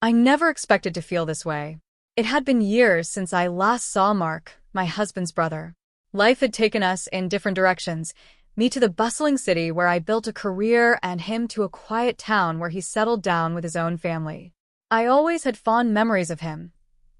I never expected to feel this way. It had been years since I last saw Mark, my husband's brother. Life had taken us in different directions, me to the bustling city where I built a career and him to a quiet town where he settled down with his own family. I always had fond memories of him.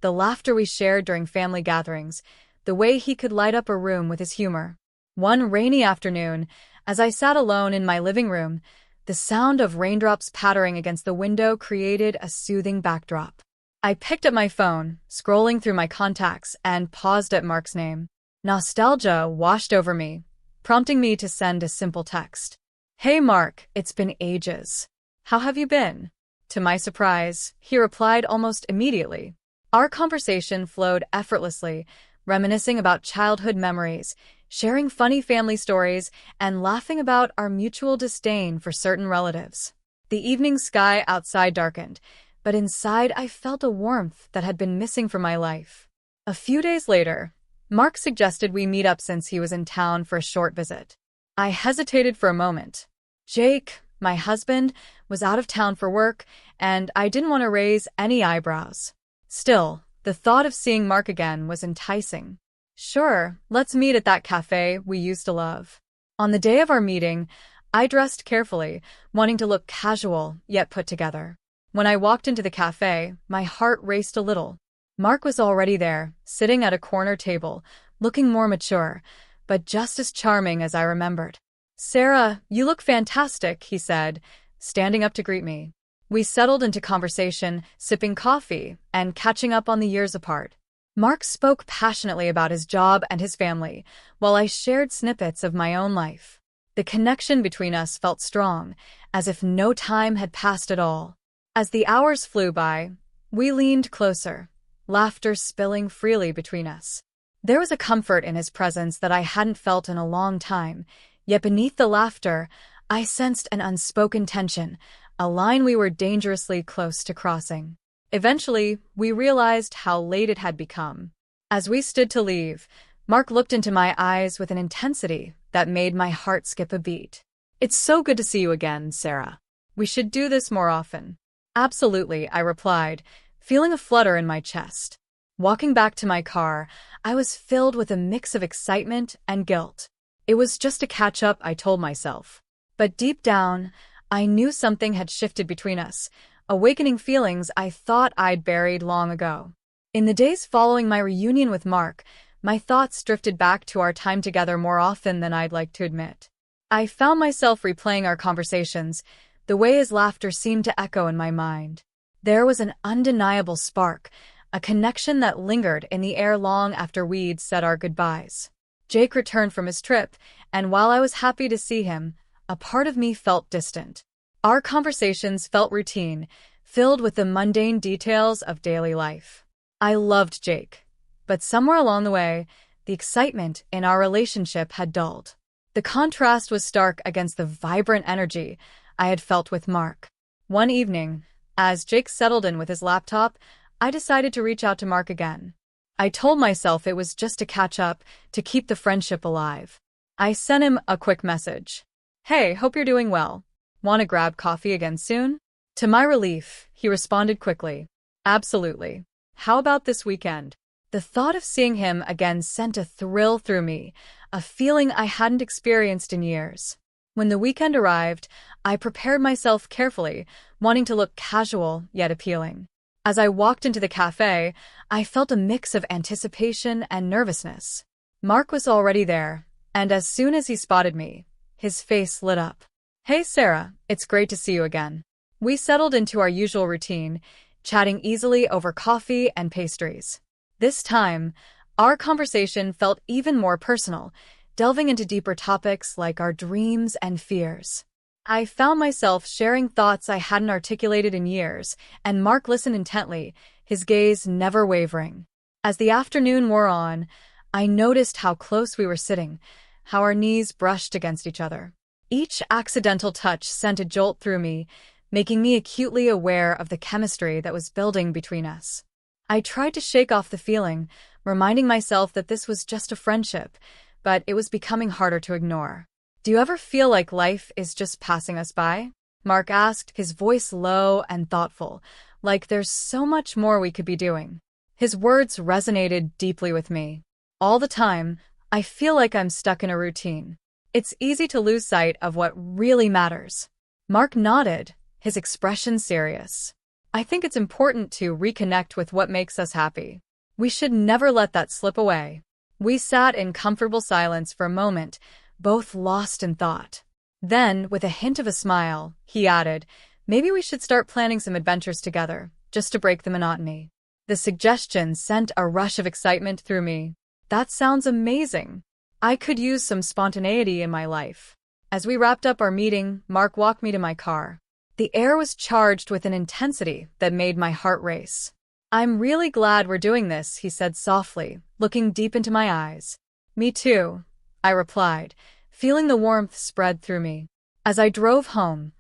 The laughter we shared during family gatherings, the way he could light up a room with his humor. One rainy afternoon, as I sat alone in my living room, the sound of raindrops pattering against the window created a soothing backdrop. I picked up my phone, scrolling through my contacts, and paused at Mark's name. Nostalgia washed over me, prompting me to send a simple text. "Hey Mark, it's been ages. How have you been?" To my surprise, he replied almost immediately. Our conversation flowed effortlessly, reminiscing about childhood memories, sharing funny family stories, and laughing about our mutual disdain for certain relatives. The evening sky outside darkened, but inside I felt a warmth that had been missing from my life. A few days later, Mark suggested we meet up since he was in town for a short visit. I hesitated for a moment. Jake, my husband, was out of town for work, and I didn't want to raise any eyebrows. Still, the thought of seeing Mark again was enticing. "Sure, let's meet at that cafe we used to love." On the day of our meeting, I dressed carefully, wanting to look casual yet put together. When I walked into the cafe, my heart raced a little. Mark was already there, sitting at a corner table, looking more mature, but just as charming as I remembered. "Sarah, you look fantastic," he said, standing up to greet me. We settled into conversation, sipping coffee and catching up on the years apart. Mark spoke passionately about his job and his family, while I shared snippets of my own life. The connection between us felt strong, as if no time had passed at all. As the hours flew by, we leaned closer, laughter spilling freely between us. There was a comfort in his presence that I hadn't felt in a long time, yet beneath the laughter, I sensed an unspoken tension, a line we were dangerously close to crossing. Eventually, we realized how late it had become. As we stood to leave, Mark looked into my eyes with an intensity that made my heart skip a beat. "It's so good to see you again, Sarah. We should do this more often." "Absolutely," I replied, feeling a flutter in my chest. Walking back to my car, I was filled with a mix of excitement and guilt. It was just a catch-up, I told myself. But deep down, I knew something had shifted between us, awakening feelings I thought I'd buried long ago. In the days following my reunion with Mark, my thoughts drifted back to our time together more often than I'd like to admit. I found myself replaying our conversations, the way his laughter seemed to echo in my mind. There was an undeniable spark, a connection that lingered in the air long after we'd said our goodbyes. Jake returned from his trip, and while I was happy to see him, a part of me felt distant. Our conversations felt routine, filled with the mundane details of daily life. I loved Jake, but somewhere along the way, the excitement in our relationship had dulled. The contrast was stark against the vibrant energy I had felt with Mark. One evening, as Jake settled in with his laptop, I decided to reach out to Mark again. I told myself it was just a catch-up to keep the friendship alive. I sent him a quick message. "Hey, hope you're doing well. Want to grab coffee again soon?" To my relief, he responded quickly. "Absolutely. How about this weekend?" The thought of seeing him again sent a thrill through me, a feeling I hadn't experienced in years. When the weekend arrived, I prepared myself carefully, wanting to look casual yet appealing. As I walked into the cafe, I felt a mix of anticipation and nervousness. Mark was already there, and as soon as he spotted me, his face lit up. "Hey Sarah, it's great to see you again." We settled into our usual routine, chatting easily over coffee and pastries. This time, our conversation felt even more personal, delving into deeper topics like our dreams and fears. I found myself sharing thoughts I hadn't articulated in years, and Mark listened intently, his gaze never wavering. As the afternoon wore on, I noticed how close we were sitting, how our knees brushed against each other. Each accidental touch sent a jolt through me, making me acutely aware of the chemistry that was building between us. I tried to shake off the feeling, reminding myself that this was just a friendship, but it was becoming harder to ignore. Do you ever feel like life is just passing us by? Mark asked, his voice low and thoughtful, like there's so much more we could be doing. His words resonated deeply with me. All the time, I feel like I'm stuck in a routine. It's easy to lose sight of what really matters. Mark nodded, his expression serious. I think it's important to reconnect with what makes us happy. We should never let that slip away. We sat in comfortable silence for a moment, both lost in thought. Then, with a hint of a smile, he added, maybe we should start planning some adventures together, just to break the monotony. The suggestion sent a rush of excitement through me. That sounds amazing. I could use some spontaneity in my life. As we wrapped up our meeting, Mark walked me to my car. The air was charged with an intensity that made my heart race. I'm really glad we're doing this, he said softly, looking deep into my eyes. Me too, I replied, feeling the warmth spread through me. As I drove home,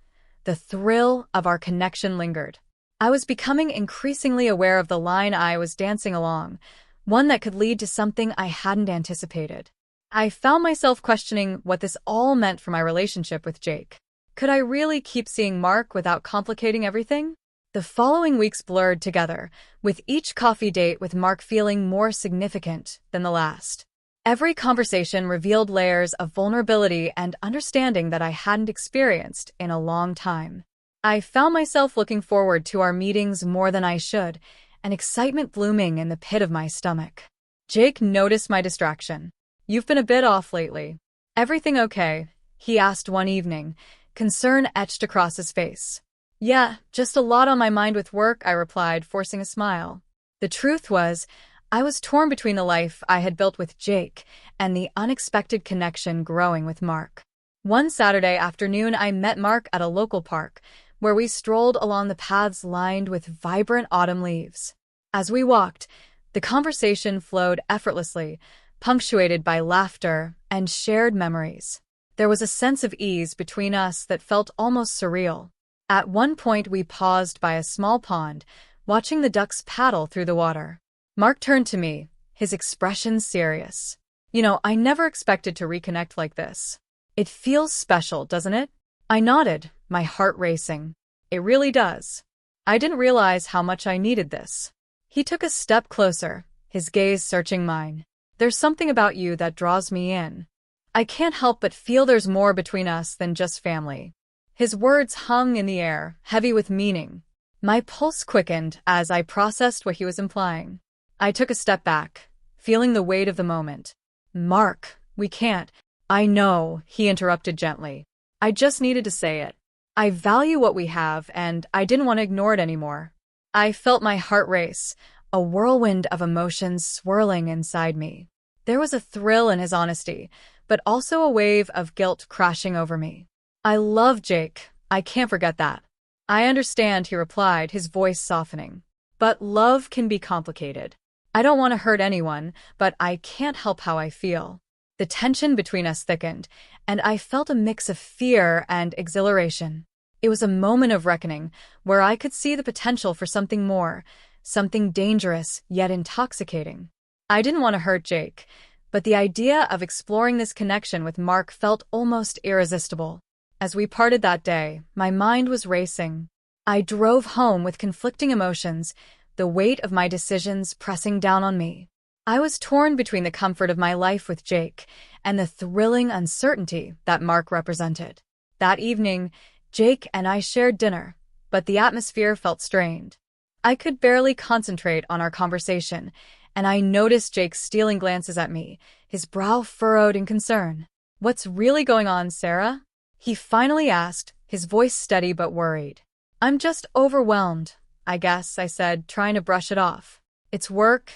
the thrill of our connection lingered. I was becoming increasingly aware of the line I was dancing along, one that could lead to something I hadn't anticipated. I found myself questioning what this all meant for my relationship with Jake. Could I really keep seeing Mark without complicating everything? The following weeks blurred together, with each coffee date with Mark feeling more significant than the last. Every conversation revealed layers of vulnerability and understanding that I hadn't experienced in a long time. I found myself looking forward to our meetings more than I should, and excitement blooming in the pit of my stomach. Jake noticed my distraction. You've been a bit off lately. Everything okay? He asked one evening, concern etched across his face. Yeah, just a lot on my mind with work, I replied, forcing a smile. The truth was, I was torn between the life I had built with Jake and the unexpected connection growing with Mark. One Saturday afternoon, I met Mark at a local park, where we strolled along the paths lined with vibrant autumn leaves. As we walked, the conversation flowed effortlessly, punctuated by laughter and shared memories. There was a sense of ease between us that felt almost surreal. At one point, we paused by a small pond, watching the ducks paddle through the water. Mark turned to me, his expression serious. I never expected to reconnect like this. It feels special, doesn't it? I nodded, my heart racing. It really does. I didn't realize how much I needed this. He took a step closer, his gaze searching mine. There's something about you that draws me in. I can't help but feel there's more between us than just family. His words hung in the air, heavy with meaning. My pulse quickened as I processed what he was implying. I took a step back, feeling the weight of the moment. Mark, we can't. I know, he interrupted gently. I just needed to say it. I value what we have, and I didn't want to ignore it anymore. I felt my heart race, a whirlwind of emotions swirling inside me. There was a thrill in his honesty, but also a wave of guilt crashing over me. I love Jake. I can't forget that. I understand, he replied, his voice softening. But love can be complicated. I don't want to hurt anyone, but I can't help how I feel. The tension between us thickened, and I felt a mix of fear and exhilaration. It was a moment of reckoning, where I could see the potential for something more, something dangerous yet intoxicating. I didn't want to hurt Jake, but the idea of exploring this connection with Mark felt almost irresistible. As we parted that day, my mind was racing. I drove home with conflicting emotions, the weight of my decisions pressing down on me. I was torn between the comfort of my life with Jake and the thrilling uncertainty that Mark represented. That evening, Jake and I shared dinner, but the atmosphere felt strained. I could barely concentrate on our conversation, and I noticed Jake stealing glances at me, his brow furrowed in concern. What's really going on, Sarah? He finally asked, his voice steady but worried. I'm just overwhelmed, I guess, I said, trying to brush it off. It's work,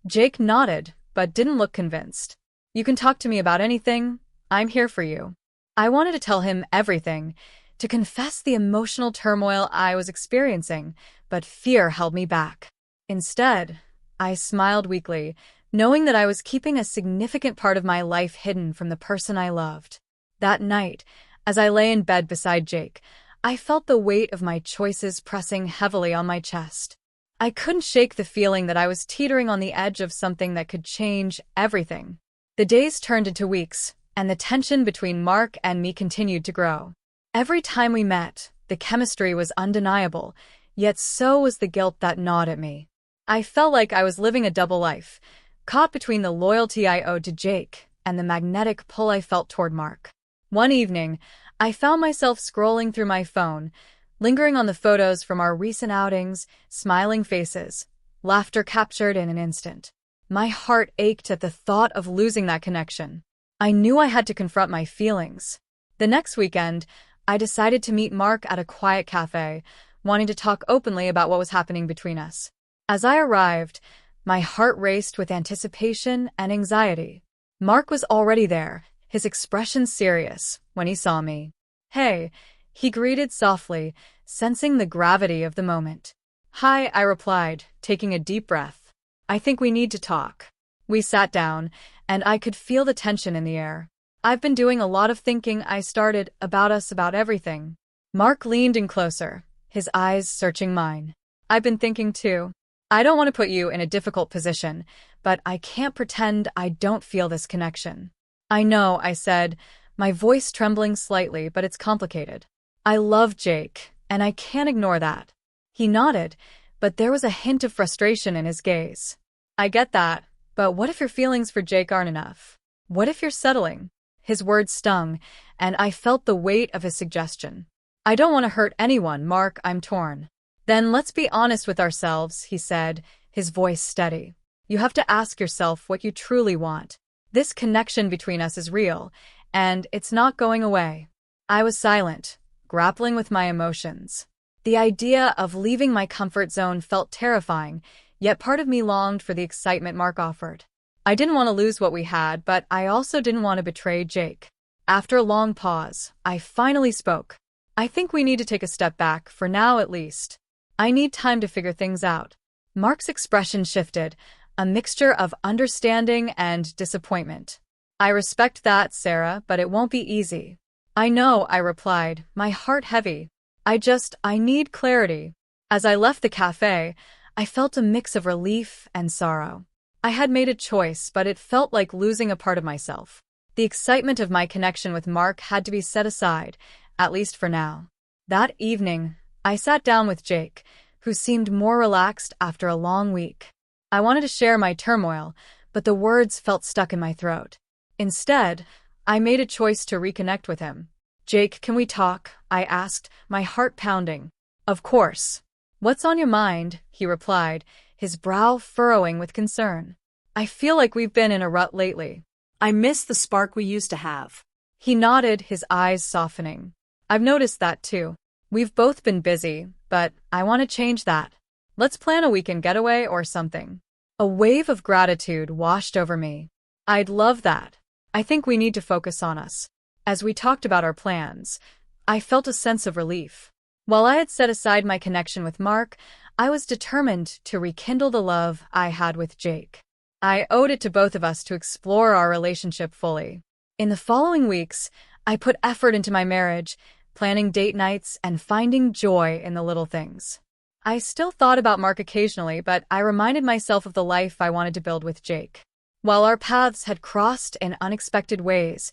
Jake nodded, but didn't look convinced. You can talk to me about anything. I'm here for you. I wanted to tell him everything, to confess the emotional turmoil I was experiencing, but fear held me back. Instead, I smiled weakly, knowing that I was keeping a significant part of my life hidden from the person I loved. That night, as I lay in bed beside Jake, I felt the weight of my choices pressing heavily on my chest. I couldn't shake the feeling that I was teetering on the edge of something that could change everything. The days turned into weeks, and the tension between Mark and me continued to grow. Every time we met, the chemistry was undeniable, yet so was the guilt that gnawed at me. I felt like I was living a double life, caught between the loyalty I owed to Jake and the magnetic pull I felt toward Mark. One evening, I found myself scrolling through my phone, lingering on the photos from our recent outings, smiling faces, laughter captured in an instant. My heart ached at the thought of losing that connection. I knew I had to confront my feelings. The next weekend, I decided to meet Mark at a quiet cafe, wanting to talk openly about what was happening between us. As I arrived, my heart raced with anticipation and anxiety. Mark was already there, his expression serious, when he saw me. "Hey," he greeted softly, sensing the gravity of the moment. "Hi," I replied, taking a deep breath. "I think we need to talk." We sat down, and I could feel the tension in the air. "I've been doing a lot of thinking," I started, "about us, about everything." Mark leaned in closer, his eyes searching mine. "I've been thinking too. I don't want to put you in a difficult position, but I can't pretend I don't feel this connection." "I know," I said, my voice trembling slightly, "but it's complicated. I love Jake, and I can't ignore that." He nodded, but there was a hint of frustration in his gaze. "I get that, but what if your feelings for Jake aren't enough? What if you're settling?" His words stung, and I felt the weight of his suggestion. "I don't want to hurt anyone, Mark, I'm torn." "Then let's be honest with ourselves," he said, his voice steady. "You have to ask yourself what you truly want. This connection between us is real, and it's not going away." I was silent, grappling with my emotions. The idea of leaving my comfort zone felt terrifying, yet part of me longed for the excitement Mark offered. I didn't want to lose what we had, but I also didn't want to betray Jake. After a long pause, I finally spoke. "I think we need to take a step back, for now at least. I need time to figure things out." Mark's expression shifted, a mixture of understanding and disappointment. "I respect that, Sarah, but it won't be easy." "I know," I replied, my heart heavy. I need clarity." As I left the cafe, I felt a mix of relief and sorrow. I had made a choice, but it felt like losing a part of myself. The excitement of my connection with Mark had to be set aside, at least for now. That evening, I sat down with Jake, who seemed more relaxed after a long week. I wanted to share my turmoil, but the words felt stuck in my throat. Instead, I made a choice to reconnect with him. "Jake, can we talk?" I asked, my heart pounding. "Of course." "What's on your mind?" he replied, his brow furrowing with concern. "I feel like we've been in a rut lately. I miss the spark we used to have." He nodded, his eyes softening. "I've noticed that too. We've both been busy, but I want to change that. Let's plan a weekend getaway or something." A wave of gratitude washed over me. "I'd love that. I think we need to focus on us." As we talked about our plans, I felt a sense of relief. While I had set aside my connection with Mark, I was determined to rekindle the love I had with Jake. I owed it to both of us to explore our relationship fully. In the following weeks, I put effort into my marriage, planning date nights and finding joy in the little things. I still thought about Mark occasionally, but I reminded myself of the life I wanted to build with Jake. While our paths had crossed in unexpected ways,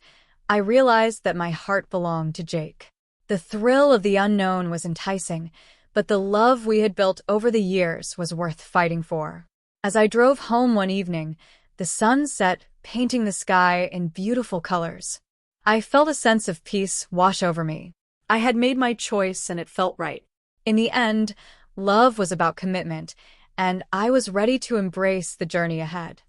I realized that my heart belonged to Jake. The thrill of the unknown was enticing, but the love we had built over the years was worth fighting for. As I drove home one evening, the sun set, painting the sky in beautiful colors. I felt a sense of peace wash over me. I had made my choice and it felt right. In the end, love was about commitment, and I was ready to embrace the journey ahead.